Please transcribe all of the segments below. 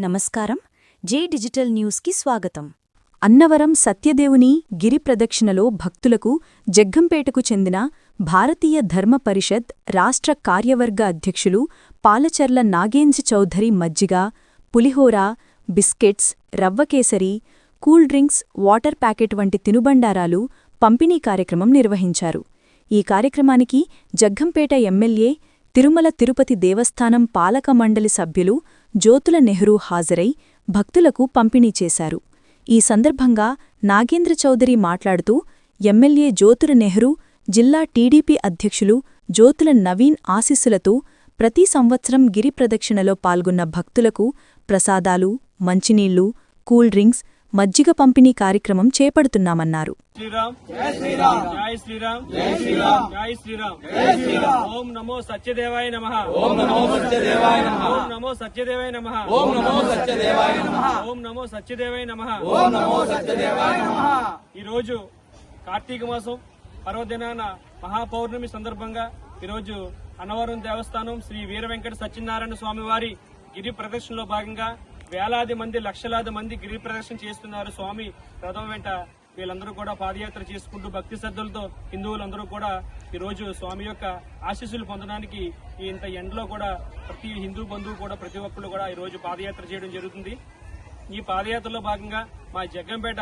నమస్కారం. జే డిజిటల్ న్యూస్కి స్వాగతం. అన్నవరం సత్యదేవుని గిరి ప్రదక్షిణలో భక్తులకు జగ్గంపేటకు చెందిన భారతీయ ధర్మ పరిషత్ రాష్ట్ర కార్యవర్గ అధ్యక్షులు పాలచర్ల నాగేంద్ర చౌధరి మజ్జిగ, పులిహోర, బిస్కెట్స్, రవ్వకేసరి, కూల్ డ్రింక్స్, వాటర్ ప్యాకెట్ వంటి తినుబండారాలు పంపిణీ కార్యక్రమం నిర్వహించారు. ఈ కార్యక్రమానికి జగ్గంపేట ఎమ్మెల్యే, తిరుమల తిరుపతి దేవస్థానం పాలక మండలి సభ్యులు జ్యోతుల నెహ్రూ హాజరై భక్తులకు పంపిణీ చేశారు. ఈ సందర్భంగా నాగేంద్ర చౌదరి మాట్లాడుతూ ఎమ్మెల్యే జ్యోతుల నెహ్రూ, జిల్లా టీడీపీ అధ్యక్షులు జ్యోతుల నవీన్ ఆశీస్సులతో ప్రతి సంవత్సరం గిరి ప్రదక్షిణలో పాల్గొన్న భక్తులకు ప్రసాదాలు, మంచినీళ్లు, కూల్ డ్రింక్స్, మజ్జిగ పంపిణీ కార్యక్రమం చేపడుతున్నామన్నారు. ఓం నమో సత్యదేవాయ నమః. ఓం నమో సత్యదేవాయ నమః. ఓం నమో సత్యదేవాయ నమః. ఓం నమో సత్యదేవాయ నమః. ఓం నమో సత్యదేవాయ నమః. ఓం నమో సత్యదేవాయ నమః. ఈ రోజు కార్తీక మాసం పర్వదినాన మహాపౌర్ణమి సందర్భంగా ఈరోజు అన్నవరం దేవస్థానం శ్రీ వీర వెంకట సత్యనారాయణ స్వామి వారి గిరి ప్రదక్షిణలో భాగంగా వేలాది మంది, లక్షలాది మంది గిరి ప్రదక్షిణ చేస్తున్నారు. స్వామి రథం వెంట వీళ్ళందరూ కూడా పాదయాత్ర చేసుకుంటూ భక్తి శ్రద్ధలతో హిందువులందరూ కూడా ఈ రోజు స్వామి యొక్క ఆశీస్సులు పొందడానికి ఇంత ఎండలో కూడా ప్రతి హిందూ బంధువు కూడా ప్రతి ఒక్కరు కూడా ఈ రోజు పాదయాత్ర చేయడం జరుగుతుంది. ఈ పాదయాత్రలో భాగంగా మా జగ్గంపేట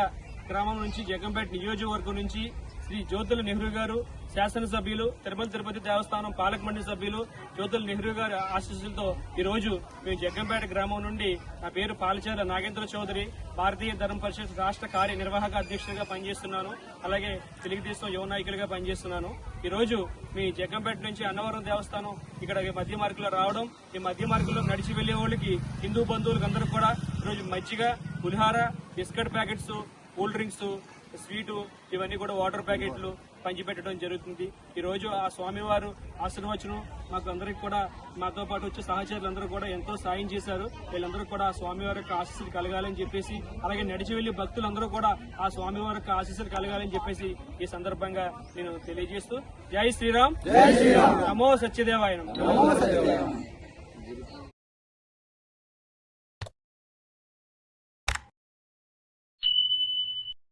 గ్రామం నుంచి, జగ్గంపేట నియోజకవర్గం నుంచి శ్రీ జ్యోతుల నెహ్రూ గారు శాసనసభ్యులు, తిరుమల తిరుపతి దేవస్థానం పాలక మండలి సభ్యులు జ్యోతుల నెహ్రూ గారి ఆశీస్సులతో ఈ రోజు మేము జగ్గంపేట గ్రామం నుండి, నా పేరు పాలచర్ల నాగేంద్ర చౌదరి, భారతీయ ధర్మ పరిషత్ రాష్ట్ర కార్యనిర్వాహక అధ్యక్షుడిగా పనిచేస్తున్నాను. అలాగే తెలుగుదేశం యువ నాయకులుగా పనిచేస్తున్నాను. ఈ రోజు మీ జగ్గంపేట నుంచి అన్నవరం దేవస్థానం ఇక్కడ మధ్య మార్గంలో రావడం, ఈ మధ్య మార్గంలో నడిచి వెళ్లే వాళ్ళకి, హిందూ బంధువులకు అందరూ కూడా ఈరోజు మజ్జిగ, పులిహార, biscuit packets, cool drinks, sweet, ఇవన్నీ కూడా వాటర్ ప్యాకెట్లు పంచిపెట్టడం జరుగుతుంది. ఈ రోజు ఆ స్వామివారు ఆశీర్వచనం మాకు అందరికి కూడా, మాతో పాటు వచ్చే సహచరులందరూ కూడా ఎంతో సాయం చేశారు. వీళ్ళందరూ కూడా ఆ స్వామివారి యొక్క ఆశీస్సులు కలగాలని చెప్పేసి, అలాగే నడిచి వెళ్లి భక్తులందరూ కూడా ఆ స్వామివారి యొక్క ఆశీస్సులు కలగాలని చెప్పేసి ఈ సందర్భంగా నేను తెలియజేస్తూ, జై శ్రీరామ్, నమో సత్యదేవాయ నమః.